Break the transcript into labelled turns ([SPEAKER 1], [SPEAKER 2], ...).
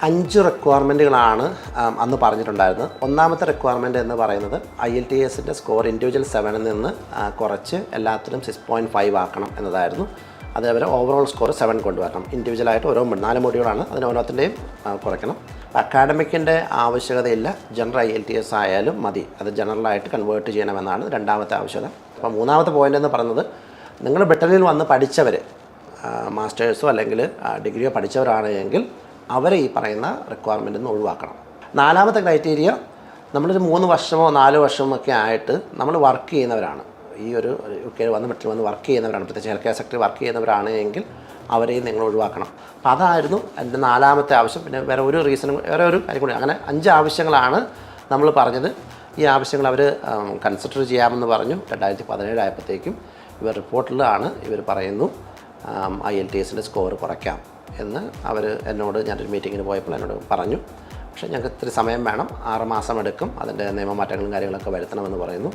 [SPEAKER 1] 5 റിക്വയർമെൻറ്റുകളാണ് അന്ന് പറഞ്ഞിട്ടുണ്ടായിരുന്നത്. ഒന്നാമത്തെ റിക്വയർമെൻറ്റ് എന്ന് പറയുന്നത് IELTSൻ്റെ സ്കോർ ഇൻഡിവിജ്വൽ 7ൽ നിന്ന് കുറച്ച് എല്ലാത്തിനും 6.5 ആക്കണം എന്നതായിരുന്നു. അതേപോലെ ഓവറോൾ സ്കോർ 7 കൊണ്ടുവരണം. ഇൻഡിവിജ്വലായിട്ട് 4 മൊഡ്യൂളാണ്, അതിന് ഓരോത്തിൻ്റെയും കുറയ്ക്കണം. അക്കാഡമിക്കിൻ്റെ ആവശ്യകതയില്ല, ജനറൽ IELTS ആയാലും മതി, അത് ജനറലായിട്ട് കൺവേർട്ട് ചെയ്യണമെന്നാണ് രണ്ടാമത്തെ ആവശ്യകത. അപ്പോൾ മൂന്നാമത്തെ പോയിൻ്റ് എന്ന് പറയുന്നത് നിങ്ങൾ ബ്രിട്ടനിൽ വന്ന് പഠിച്ചവർ മാസ്റ്റേഴ്സോ അല്ലെങ്കിൽ ഡിഗ്രിയോ പഠിച്ചവരാണെങ്കിൽ അവരെ ഈ പറയുന്ന റിക്വയർമെൻറ്റിൽ നിന്ന് ഒഴിവാക്കണം. നാലാമത്തെ ക്രൈറ്റീരിയ നമ്മളൊരു 3 വർഷമോ 4 വർഷമോ ഒക്കെ ആയിട്ട് നമ്മൾ വർക്ക് ചെയ്യുന്നവരാണ്. ഈ ഒരു UK വന്ന് ബ്രിട്ടനിൽ വന്ന് വർക്ക് ചെയ്യുന്നവരാണ്, പ്രത്യേകിച്ച് ഹെൽത്ത് കെയർ സെക്ടറിൽ വർക്ക് ചെയ്യുന്നവരാണ് എങ്കിൽ അവരെയും നിങ്ങൾ ഒഴിവാക്കണം. അപ്പോൾ അതായിരുന്നു എൻ്റെ നാലാമത്തെ ആവശ്യം. പിന്നെ വേറെ ഒരു കാര്യം കൂടി, അങ്ങനെ 5 ആവശ്യങ്ങളാണ് നമ്മൾ പറഞ്ഞത്. ഈ ആവശ്യങ്ങൾ അവർ കൺസിഡർ ചെയ്യാമെന്ന് പറഞ്ഞു. 2017 ആയപ്പോഴത്തേക്കും ഇവർ റിപ്പോർട്ടിലാണ് ഇവർ പറയുന്നു IELTSൻ്റെ സ്കോർ കുറയ്ക്കാം എന്ന് അവർ എന്നോട്, ഞാനൊരു മീറ്റിങ്ങിന് പോയപ്പോൾ എന്നോട് പറഞ്ഞു. പക്ഷേ ഞങ്ങൾക്ക് ഇത്തിരി സമയം വേണം, 6 മാസം എടുക്കും, അതിൻ്റെ നിയമമാറ്റങ്ങളും കാര്യങ്ങളൊക്കെ വരുത്തണമെന്ന് പറയുന്നു.